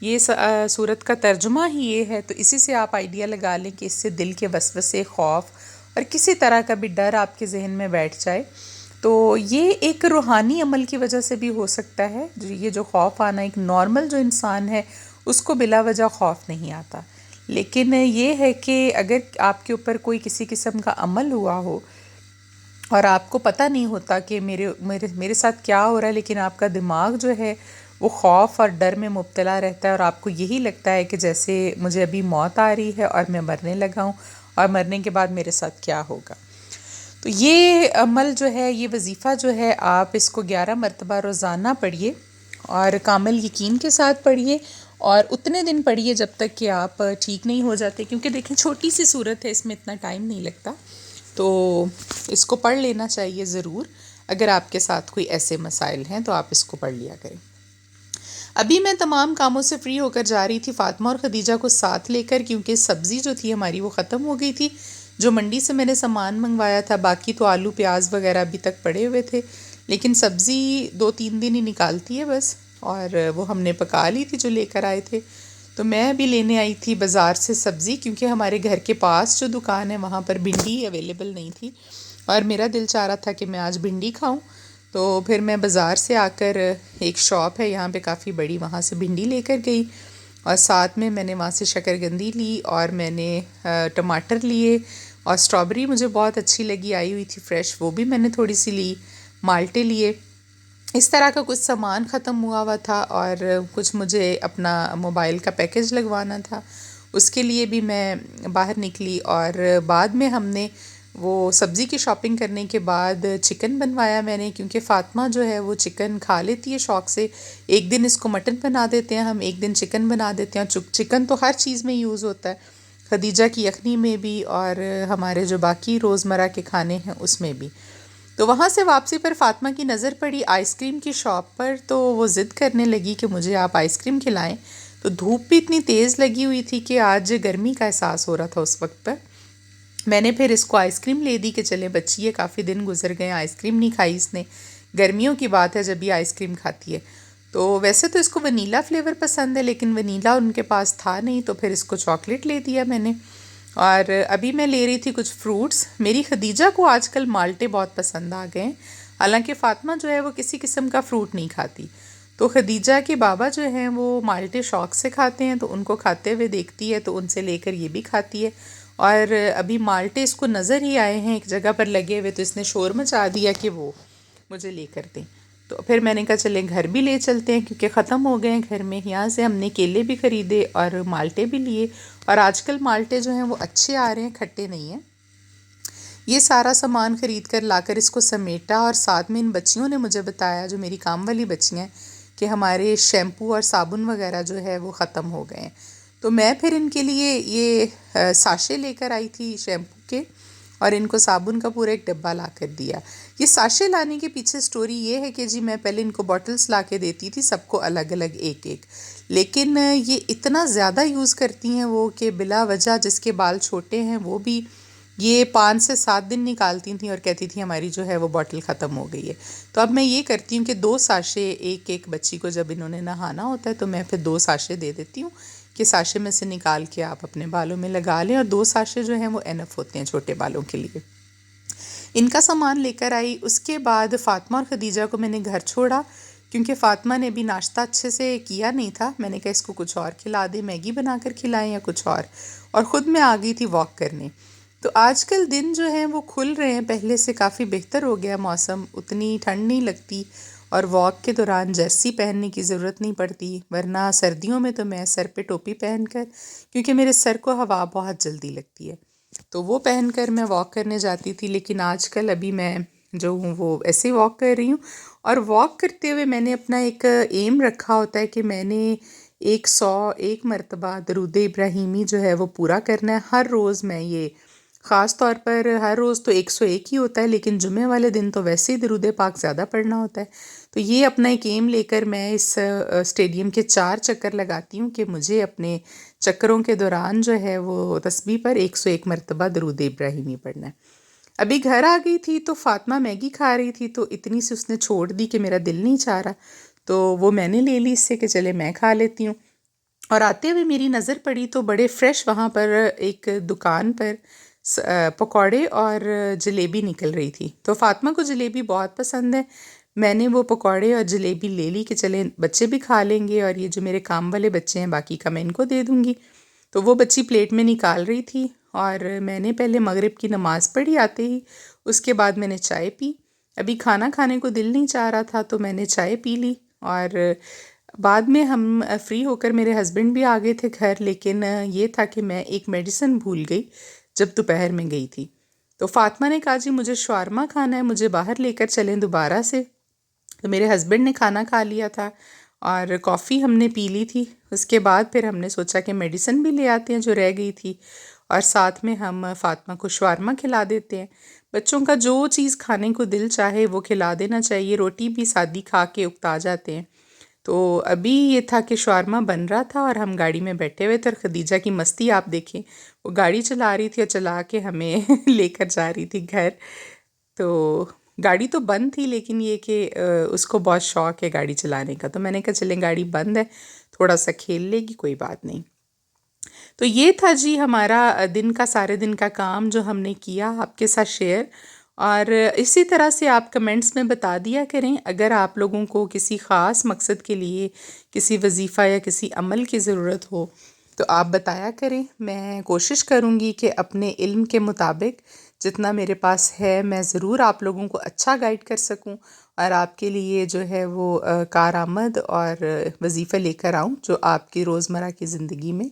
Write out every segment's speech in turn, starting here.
یہ صورت کا ترجمہ ہی یہ ہے، تو اسی سے آپ آئیڈیا لگا لیں کہ اس سے دل کے وسوسے، خوف اور کسی طرح کا بھی ڈر آپ کے ذہن میں بیٹھ جائے تو یہ ایک روحانی عمل کی وجہ سے بھی ہو سکتا ہے. یہ جو خوف آنا، ایک نارمل جو انسان ہے اس کو بلا وجہ خوف نہیں آتا، لیکن یہ ہے کہ اگر آپ کے اوپر کوئی کسی قسم کا عمل ہوا ہو اور آپ کو پتہ نہیں ہوتا کہ میرے ساتھ کیا ہو رہا ہے، لیکن آپ کا دماغ جو ہے وہ خوف اور ڈر میں مبتلا رہتا ہے اور آپ کو یہی لگتا ہے کہ جیسے مجھے ابھی موت آ رہی ہے اور میں مرنے لگا ہوں اور مرنے کے بعد میرے ساتھ کیا ہوگا. تو یہ عمل جو ہے، یہ وظیفہ جو ہے، آپ اس کو 11 مرتبہ روزانہ پڑھیے اور کامل یقین کے ساتھ پڑھیے اور اتنے دن پڑھیے جب تک کہ آپ ٹھیک نہیں ہو جاتے، کیونکہ دیکھیں چھوٹی سی صورت ہے، اس میں اتنا ٹائم نہیں لگتا، تو اس کو پڑھ لینا چاہیے ضرور. اگر آپ کے ساتھ کوئی ایسے مسائل ہیں تو آپ اس کو پڑھ لیا کریں. ابھی میں تمام کاموں سے فری ہو کر جا رہی تھی فاطمہ اور خدیجہ کو ساتھ لے کر، کیونکہ سبزی جو تھی ہماری وہ ختم ہو گئی تھی. جو منڈی سے میں نے سامان منگوایا تھا، باقی تو آلو پیاز وغیرہ ابھی تک پڑے ہوئے تھے، لیکن سبزی 2-3 دن ہی نکالتی ہے بس، اور وہ ہم نے پکا لی تھی جو لے کر آئے تھے. تو میں ابھی لینے آئی تھی بازار سے سبزی، کیونکہ ہمارے گھر کے پاس جو دکان ہے وہاں پر بھنڈی اویلیبل نہیں تھی اور میرا دل چاہ رہا تھا کہ میں آج بھنڈی کھاؤں. تو پھر میں بازار سے آ کر، ایک شاپ ہے یہاں پہ کافی بڑی، وہاں سے بھنڈی لے کر گئی اور ساتھ میں نے وہاں سے شکرگندی لی اور میں نے ٹماٹر لیے اور اسٹرابری مجھے بہت اچھی لگی، آئی ہوئی تھی فریش، وہ بھی میں نے تھوڑی سی لی، مالٹے لیے. اس طرح کا کچھ سامان ختم ہوا ہوا تھا اور کچھ مجھے اپنا موبائل کا پیکج لگوانا تھا، اس کے لیے بھی میں باہر نکلی. اور بعد میں ہم نے وہ سبزی کی شاپنگ کرنے کے بعد چکن بنوایا میں نے، کیونکہ فاطمہ جو ہے وہ چکن کھا لیتی ہے شوق سے. ایک دن اس کو مٹن بنا دیتے ہیں ہم، ایک دن چکن بنا دیتے ہیں. چکن تو ہر چیز میں یوز ہوتا ہے، خدیجہ کی یخنی میں بھی اور ہمارے جو باقی روزمرہ کے کھانے ہیں اس میں بھی. تو وہاں سے واپسی پر فاطمہ کی نظر پڑی آئس کریم کی شاپ پر، تو وہ ضد کرنے لگی کہ مجھے آپ آئس کریم کھلائیں. تو دھوپ بھی اتنی تیز لگی ہوئی تھی کہ آج گرمی کا احساس ہو رہا تھا اس وقت پر. میں نے پھر اس کو آئس کریم لے دی کہ چلے بچی ہے، کافی دن گزر گئے آئس کریم نہیں کھائی اس نے، گرمیوں کی بات ہے جب یہ آئس کریم کھاتی ہے. تو ویسے تو اس کو ونیلا فلیور پسند ہے، لیکن ونیلا ان کے پاس تھا نہیں، تو پھر اس کو چاکلیٹ لے دیا میں نے. اور ابھی میں لے رہی تھی کچھ فروٹس. میری خدیجہ کو آج کل مالٹے بہت پسند آ گئے ہیں، حالانکہ فاطمہ جو ہے وہ کسی قسم کا فروٹ نہیں کھاتی. تو خدیجہ کے بابا جو ہیں وہ مالٹے شوق سے کھاتے ہیں، تو ان کو کھاتے ہوئے دیکھتی ہے تو ان سے لے کر یہ بھی کھاتی ہے. اور ابھی مالٹے اس کو نظر ہی آئے ہیں ایک جگہ پر لگے ہوئے، تو اس نے شور مچا دیا کہ وہ مجھے لے کر دیں. تو پھر میں نے کہا چلیں گھر بھی لے چلتے ہیں، کیونکہ ختم ہو گئے ہیں گھر میں. یہاں سے ہم نے کیلے بھی خریدے اور مالٹے بھی لیے، اور آج کل مالٹے جو ہیں وہ اچھے آ رہے ہیں، کھٹے نہیں ہیں. یہ سارا سامان خرید کر لا کر اس کو سمیٹا، اور ساتھ میں ان بچیوں نے مجھے بتایا، جو میری کام والی بچیاں ہیں، کہ ہمارے شیمپو اور صابن وغیرہ جو ہے وہ ختم ہو گئے ہیں. تو میں پھر ان کے لیے یہ ساشے لے کر آئی تھی شیمپو کے، اور ان کو صابن کا پورا ایک ڈبہ لا کر دیا. یہ ساشے لانے کے پیچھے سٹوری یہ ہے کہ جی میں پہلے ان کو باٹلز لا کے دیتی تھی سب کو الگ الگ ایک ایک، لیکن یہ اتنا زیادہ یوز کرتی ہیں وہ کہ بلا وجہ، جس کے بال چھوٹے ہیں وہ بھی یہ 5 سے 7 دن نکالتی تھیں اور کہتی تھیں ہماری جو ہے وہ باٹل ختم ہو گئی ہے. تو اب میں یہ کرتی ہوں کہ 2 ساشے ایک ایک بچی کو جب انہوں نے نہانا ہوتا ہے تو میں پھر 2 ساشے دے دیتی ہوں کہ ساشے میں سے نکال کے آپ اپنے بالوں میں لگا لیں، اور 2 ساشے جو ہیں وہ انف ہوتے ہیں چھوٹے بالوں کے لیے. ان کا سامان لے کر آئی. اس کے بعد فاطمہ اور خدیجہ کو میں نے گھر چھوڑا، کیونکہ فاطمہ نے بھی ناشتہ اچھے سے کیا نہیں تھا. میں نے کہا اس کو کچھ اور کھلا دیں، میگی بنا کر کھلائیں یا کچھ اور خود میں آ گئی تھی واک کرنے. تو آج کل دن جو ہیں وہ کھل رہے ہیں، پہلے سے کافی بہتر ہو گیا موسم، اتنی ٹھنڈ نہیں لگتی اور واک کے دوران جرسی پہننے کی ضرورت نہیں پڑتی. ورنہ سردیوں میں تو میں سر پہ ٹوپی پہن کر، کیونکہ میرے سر کو ہوا بہت جلدی لگتی ہے، تو وہ پہن کر میں واک کرنے جاتی تھی. لیکن آج کل ابھی میں جو ہوں وہ ایسے واک کر رہی ہوں. اور واک کرتے ہوئے میں نے اپنا ایک ایم رکھا ہوتا ہے کہ میں نے 101 مرتبہ درود ابراہیمی جو ہے وہ پورا کرنا ہے ہر روز. میں یہ خاص طور پر ہر روز تو 101 ہی ہوتا ہے، لیکن جمعے والے دن تو ویسے ہی درود پاک زیادہ پڑھنا ہوتا ہے. تو یہ اپنا ایک ایم لے کر میں اس اسٹیڈیم کے 4 چکر لگاتی ہوں کہ مجھے اپنے چکروں کے دوران جو ہے وہ تسبیح پر 101 مرتبہ درود ابراہیمی پڑھنا ہے. ابھی گھر آ گئی تھی تو فاطمہ میگی کھا رہی تھی، تو اتنی سی اس نے چھوڑ دی کہ میرا دل نہیں چاہ رہا، تو وہ میں نے لے لی اس سے کہ چلے میں کھا لیتی ہوں. اور آتے ہوئے میری نظر پڑی تو بڑے فریش وہاں پر ایک دکان پر پکوڑے اور جلیبی نکل رہی تھی. تو فاطمہ کو جلیبی بہت پسند ہے. میں نے وہ پکوڑے اور جلیبی لے لی کہ چلیں بچے بھی کھا لیں گے، اور یہ جو میرے کام والے بچے ہیں باقی کا میں ان کو دے دوں گی. تو وہ بچی پلیٹ میں نکال رہی تھی، اور میں نے پہلے مغرب کی نماز پڑھی آتے ہی، اس کے بعد میں نے چائے پی. ابھی کھانا کھانے کو دل نہیں چاہ رہا تھا تو میں نے چائے پی لی. اور بعد میں ہم فری ہو کر میرے ہسبینڈ بھی آ گئے تھے گھر، لیکن یہ تھا کہ میں ایک میڈیسن بھول گئی جب دوپہر میں گئی تھی. تو فاطمہ نے کہا جی مجھے شاورما کھانا ہے، مجھے باہر لے کر چلیں دوبارہ سے. تو میرے ہسبینڈ نے کھانا کھا لیا تھا اور کافی ہم نے پی لی تھی. اس کے بعد پھر ہم نے سوچا کہ میڈیسن بھی لے آتے ہیں جو رہ گئی تھی، اور ساتھ میں ہم فاطمہ کو شاورما کھلا دیتے ہیں. بچوں کا جو چیز کھانے کو دل چاہے وہ کھلا دینا چاہیے. روٹی بھی سادی کھا کے اکتا جاتے ہیں. تو ابھی یہ تھا کہ شاورما بن رہا تھا اور ہم گاڑی میں بیٹھے ہوئے تھے، اور خدیجہ کی مستی آپ دیکھیں، وہ گاڑی چلا رہی تھی اور چلا کے ہمیں لے کر جا رہی تھی گھر. تو گاڑی تو بند تھی، لیکن یہ کہ اس کو بہت شوق ہے گاڑی چلانے کا. تو میں نے کہا چلیں گاڑی بند ہے، تھوڑا سا کھیل لے گی، کوئی بات نہیں. تو یہ تھا جی ہمارا دن کا سارے دن کا کام جو ہم نے کیا آپ کے ساتھ شیئر. اور اسی طرح سے آپ کمنٹس میں بتا دیا کریں اگر آپ لوگوں کو کسی خاص مقصد کے لیے کسی وظیفہ یا کسی عمل کی ضرورت ہو تو آپ بتایا کریں. میں کوشش کروں گی کہ اپنے علم کے مطابق جتنا میرے پاس ہے میں ضرور آپ لوگوں کو اچھا گائیڈ کر سکوں، اور آپ کے لیے جو ہے وہ کارآمد اور وظیفہ لے کر آؤں جو آپ کی روزمرہ کی زندگی میں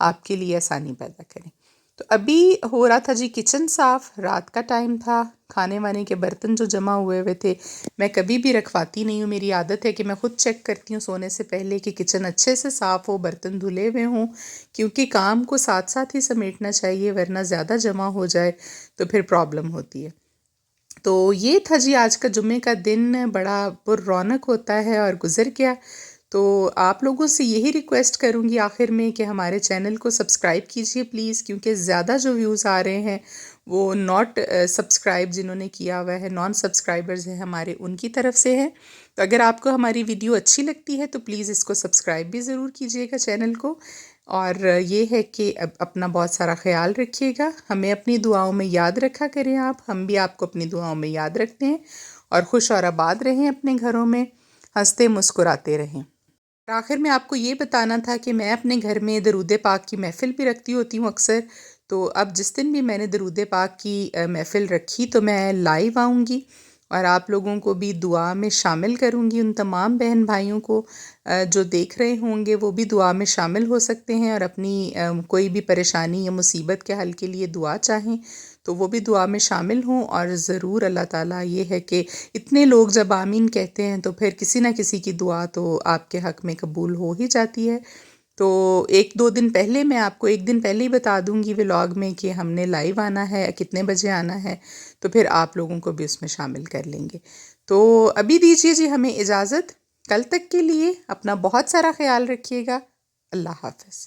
آپ کے لیے آسانی پیدا کریں. تو ابھی ہو رہا تھا جی کچن صاف، رات کا ٹائم تھا. کھانے وانے کے برتن جو جمع ہوئے تھے میں کبھی بھی رکھواتی نہیں ہوں. میری عادت ہے کہ میں خود چیک کرتی ہوں سونے سے پہلے کہ کچن اچھے سے صاف ہو، برتن دھلے ہوئے ہوں، کیونکہ کام کو ساتھ ساتھ ہی سمیٹنا چاہیے، ورنہ زیادہ جمع ہو جائے تو پھر پرابلم ہوتی ہے. تو یہ تھا جی آج کا جمعے کا دن، بڑا پر رونق ہوتا ہے اور گزر گیا. تو آپ لوگوں سے یہی ریکویسٹ کروں گی آخر میں کہ ہمارے چینل کو سبسکرائب کیجئے پلیز، کیونکہ زیادہ جو ویوز آ رہے ہیں وہ ناٹ سبسکرائب جنہوں نے کیا ہوا ہے، نان سبسکرائبرز ہیں ہمارے، ان کی طرف سے ہے. تو اگر آپ کو ہماری ویڈیو اچھی لگتی ہے تو پلیز اس کو سبسکرائب بھی ضرور کیجئے گا چینل کو. اور یہ ہے کہ اپنا بہت سارا خیال رکھیے گا، ہمیں اپنی دعاؤں میں یاد رکھا کریں آپ، ہم بھی آپ کو اپنی دعاؤں میں یاد رکھتے ہیں. اور خوش اور آباد رہیں اپنے گھروں میں، ہنستے مسکراتے رہیں. اور آخر میں آپ کو یہ بتانا تھا کہ میں اپنے گھر میں درود پاک کی محفل بھی رکھتی ہوتی ہوں اکثر. تو اب جس دن بھی میں نے درود پاک کی محفل رکھی تو میں لائیو آؤں گی اور آپ لوگوں کو بھی دعا میں شامل کروں گی. ان تمام بہن بھائیوں کو جو دیکھ رہے ہوں گے وہ بھی دعا میں شامل ہو سکتے ہیں، اور اپنی کوئی بھی پریشانی یا مصیبت کے حل کے لیے دعا چاہیں تو وہ بھی دعا میں شامل ہوں. اور ضرور اللہ تعالیٰ یہ ہے کہ اتنے لوگ جب آمین کہتے ہیں تو پھر کسی نہ کسی کی دعا تو آپ کے حق میں قبول ہو ہی جاتی ہے. تو ایک دو دن پہلے میں آپ کو ایک دن پہلے ہی بتا دوں گی ولاگ میں کہ ہم نے لائیو آنا ہے، کتنے بجے آنا ہے، تو پھر آپ لوگوں کو بھی اس میں شامل کر لیں گے. تو ابھی دیجیے جی ہمیں اجازت، کل تک کے لیے اپنا بہت سارا خیال رکھیے گا. اللہ حافظ.